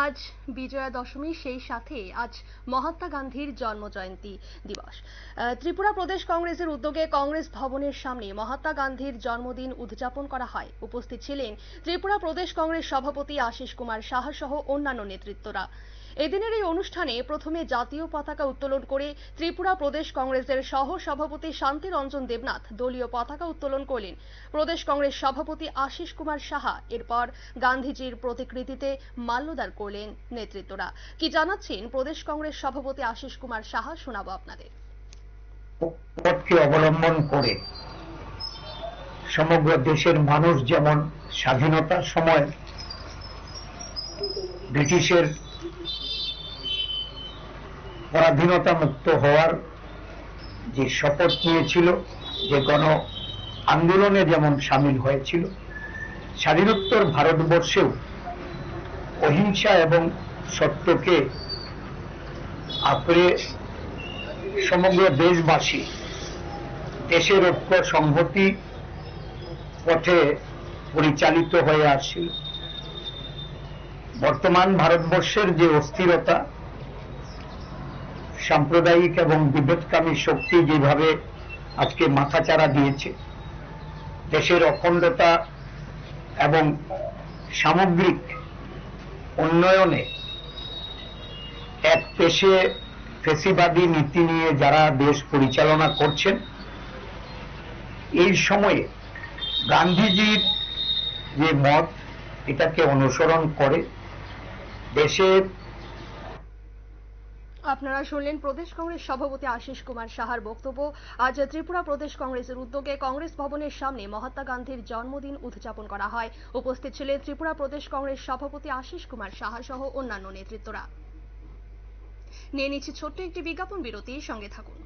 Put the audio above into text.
আজ বিজয়া দশমী, সেই সাথে আজ মহাত্মা গান্ধীর জন্মজয়ন্তী দিবস। ত্রিপুরা প্রদেশ কংগ্রেসের উদ্যোগে কংগ্রেস ভবনের সামনে মহাত্মা গান্ধীর জন্মদিন উদযাপন করা হয়। উপস্থিত ছিলেন ত্রিপুরা প্রদেশ কংগ্রেস সভাপতি আশিস কুমার সাহা সহ অন্যান্য নেতৃত্বরা। এদিনের এই অনুষ্ঠানে প্রথমে জাতীয় পতাকা উত্তোলন করে ত্রিপুরা প্রদেশ কংগ্রেসের সহ সভাপতি শান্তি রঞ্জন দেবনাথ দলীয় পতাকা উত্তোলন করলেন প্রদেশ কংগ্রেস সভাপতি আশিস কুমার সাহা। এরপর গান্ধীজির প্রতিকৃতিতে মাল্যদান করলেন নেতৃত্বরা। কি জানাচ্ছেন প্রদেশ কংগ্রেস সভাপতি আশিস কুমার সাহা, শোনাবো আপনাদের। পথকে অবলম্বন করে সমগ্র দেশের মানুষ যেমন স্বাধীনতার সময় ব্রিটিশের পরাধীনতা মুক্ত হওয়ার যে শপথ নিয়েছিল, যে গণ আন্দোলনে যেমন সামিল হয়েছিল, স্বাধীনোত্তর ভারতবর্ষেও অহিংসা এবং সত্যকে আঁকড়ে সমগ্র দেশবাসী দেশের ঐক্য সংহতি পথে পরিচালিত হয়ে আসছিল। বর্তমান ভারতবর্ষের যে অস্থিরতা, সাম্প্রদায়িক এবং বিভেদকামী শক্তি যেভাবে আজকে মাথাচাড়া দিয়েছে, দেশের অখণ্ডতা এবং সামগ্রিক উন্নয়নে এক পেশে ফেসিবাদী নীতি নিয়ে যারা দেশ পরিচালনা করছেন, এই সময়ে গান্ধীজির যে মত, এটাকে অনুসরণ করে দেশের। আপনারা শুনলেন প্রদেশ কংগ্রেস সভাপতি আশিস কুমার সাহার বক্তব্য। আজ ত্রিপুরা প্রদেশ কংগ্রেসের উদ্যোগে কংগ্রেস ভবনের সামনে মহাত্মা গান্ধীর জন্মদিন উদযাপন করা হয়। উপস্থিত ছিলেন ত্রিপুরা প্রদেশ কংগ্রেস সভাপতি আশিস কুমার সাহা সহ অন্যান্য নেতৃত্বরা। নিয়ে নিচ্ছে ছোট্ট একটি বিজ্ঞাপন বিরতি, সঙ্গে থাকুন।